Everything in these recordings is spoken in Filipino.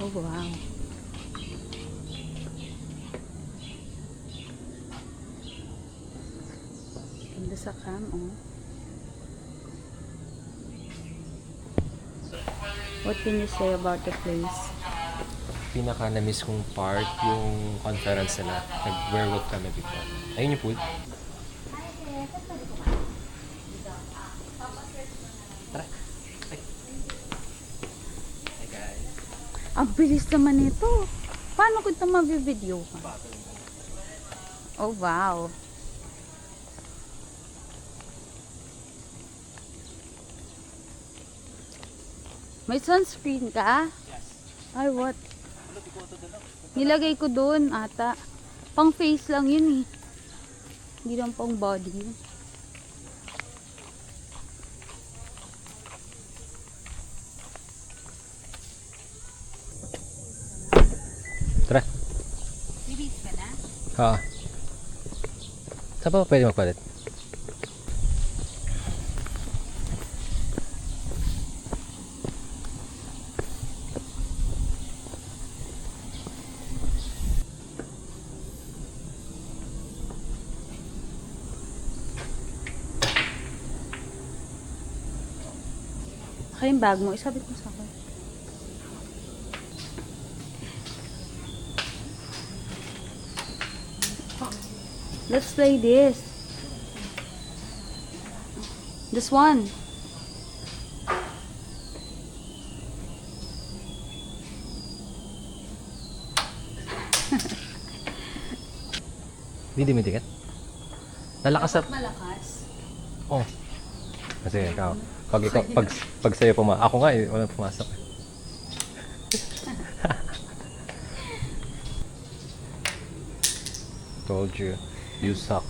Oh, wow. Ganda sa cam, oh. What can you say about the place? Pinaka na-miss kong part yung conference nila. Nag-werewolf kami before. Ayun yung pool. Tara. Hi guys. Ang bilis naman ito. Paano ko ito mabibideo ka? Oh, wow. May sunscreen ka? Yes. Ay, what? Nilagay ko doon ata. Pang face lang yun eh. Hindi lang pang body yun. Tara. Bibis ka na? Ha. Saan pa pwede magpalit? Kaya yung bag mo, isabit mo sa akin. Let's play this. This one. Hindi dumidikit? Lalakas sa... Malakas. Oh. Kasi ikaw. Pag sa'yo ako nga eh, walang pumasok. Told you. You suck.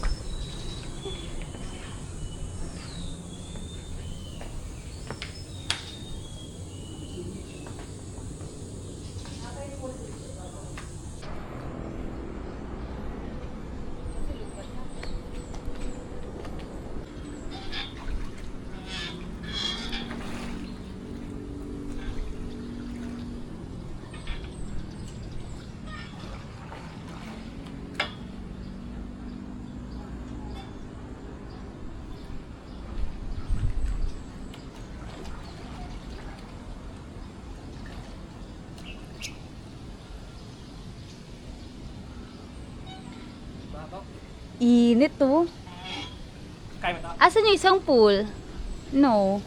Init to. Kaya mo ito? Asan yung isang pool? No.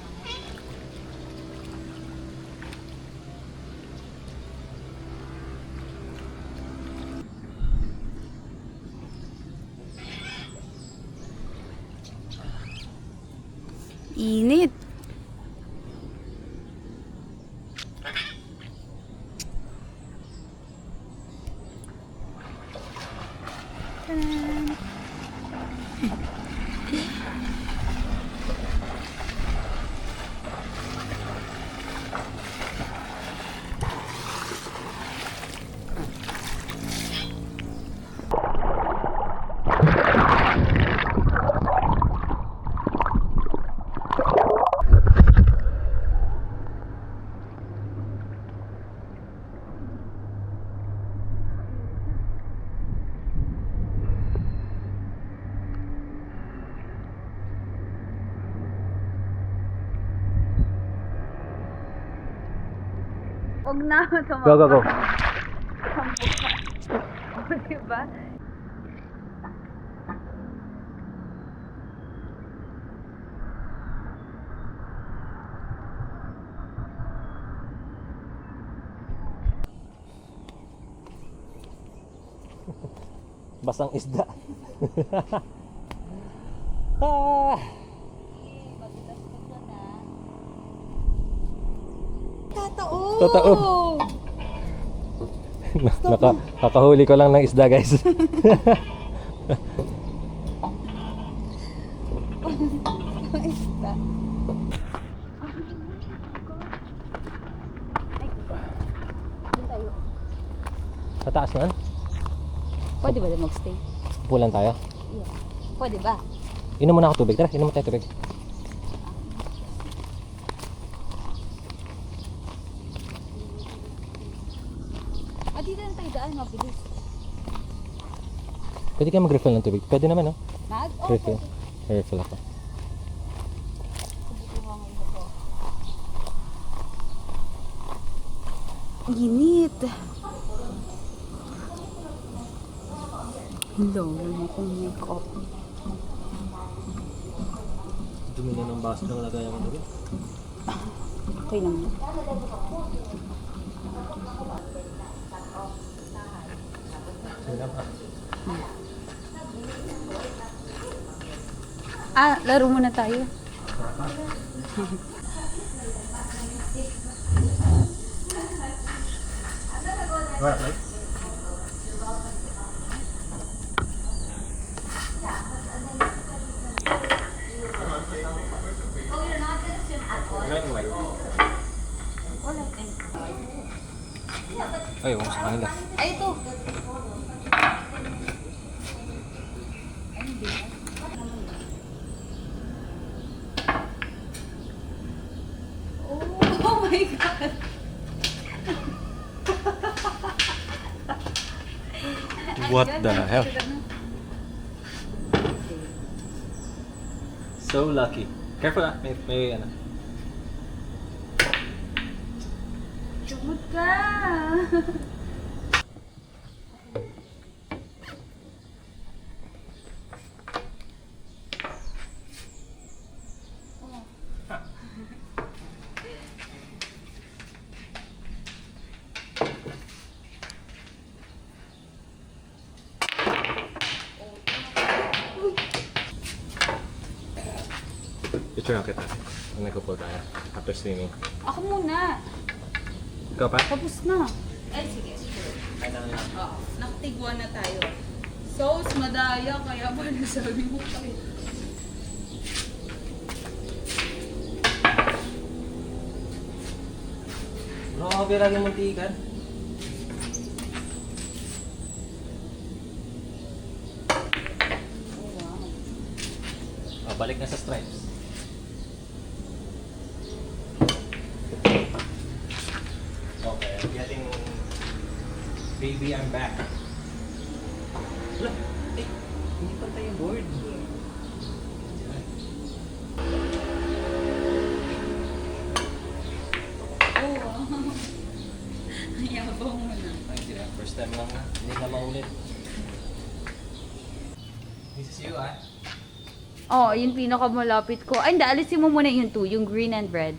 Init. Tadaan. Huwag na tumakbo. Go, go, go. Diba? Basang isda. Ah! Totoo. Kakahuli ko lang ng isda, guys. Isda. Sa taas man? Pwede ba din magstay? Pulan tayo. Yeah. Pwede ba? Inom muna ako tubig. Tara, inom mo tayo tubig. Bilis. Pwede kayo mag-refill ng tubig? Pwede naman, no? Mag? Oh, Refill. Refill ako. Ginit. Hello, wala akong make-up. Dumi na ng baso ng lagayan mo doon. Okay lang. Laro muna tayo. Ay, huwag sa kanila. Ay, ito. Oh my God. What the hell? So lucky. Careful ah, may ano. Sumot ka. Picture lang kita. Ang nagpo-pull tayo. After streaming. Ako muna. Ikaw pa? Tapos na. Ay, sige. Ay, Oo, nakatigwan na tayo. Sauce, madaya, kaya ba nasabi mo kayo? Grabe lagi muntikan. Oh, wow. Balik na sa stripes. Okay, I'm getting... Baby, I'm back. Wala. Eh, hindi pa tayo board. Oh, wow. Yabang mo na. First time lang na. Hindi na maulit. This is you, ah. Oh, yung pinakamalapit ko. Ay, hindi, alisin mo muna yung two, yung green and red.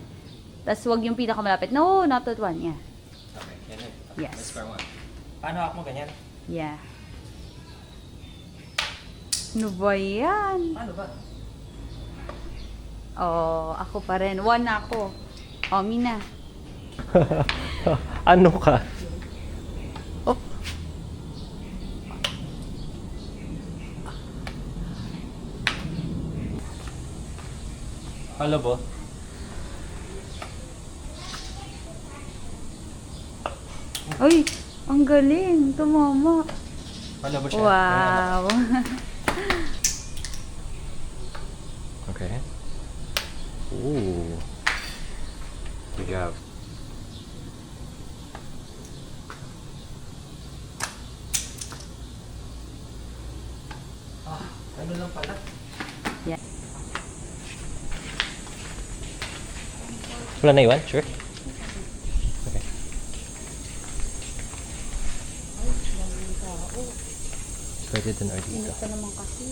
Tapos wag yung pinakamalapit. No, not that one. Yeah. Okay, yan yun. Yes. Let's square one. Paano ako mo ganyan? Yeah. Ano ba yan? Paano ba? Oh, ako pa rin. One na ako. Oh, Mina. Ano ka? Oh. Hello ba? Ay, ang galing. Tumama. Hello ba siya? Wow. Okay. Ooh. Good job. Ah, ano lang pala? Yeah. Wala na iwan? Sure? Okay. Pwede din or dito. Init pa naman kasi.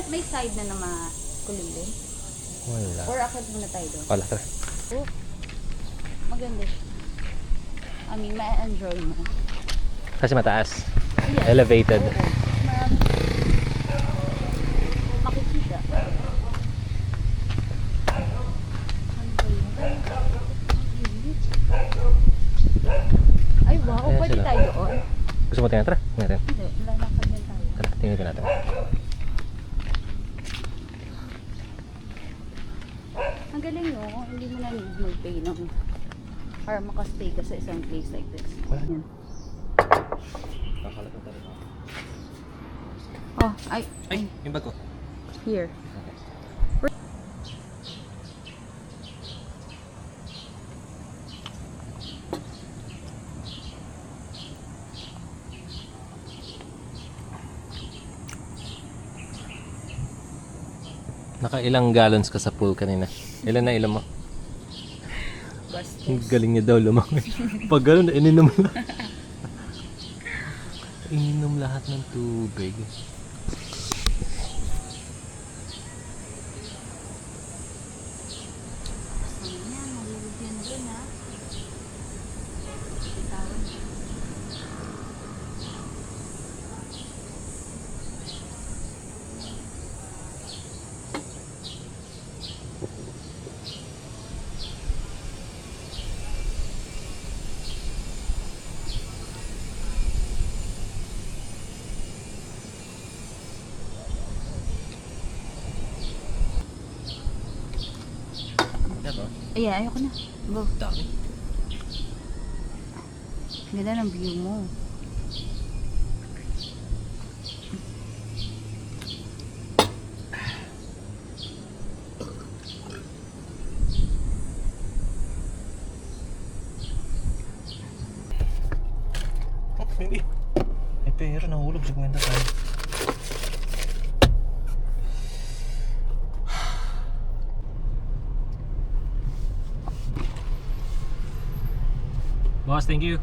May side na makulilin. Wala. Or akad muna tayo doon. Wala, tara. Oh, maganda siya. I mean, ma-enjoy mo. Kasi mataas. Yes. Elevated. Oo. Marami. Makikita. Ay, wow. Ayan Pwede sila. tayo doon. Gusto mo tingnan? Tara, tingnan natin. Hindi, lalakad yan tayo. Tara, tingnan ko natin. Ang galing, no? Hindi mo na need mag-pay ng para makastay ka sa isang place like this. Wala. Yan. Kakalat na tayo. Oh, ay, Ay, yung bag ko. here. Nakailang gallons ka sa pool kanina? Ilan na ilan mo? Bastos. Ang galing niya daw lumaki. Pag gano'n, ininom na. Ininom lahat ng tubig. Ayan, malulog yan dun ha. Bitawan. Diba? Ayan, ayoko na. Go. Dami. Ganda ng view mo. Oh, hindi. Ay, pero nahulog sa kwenta tayo. Boss, thank you.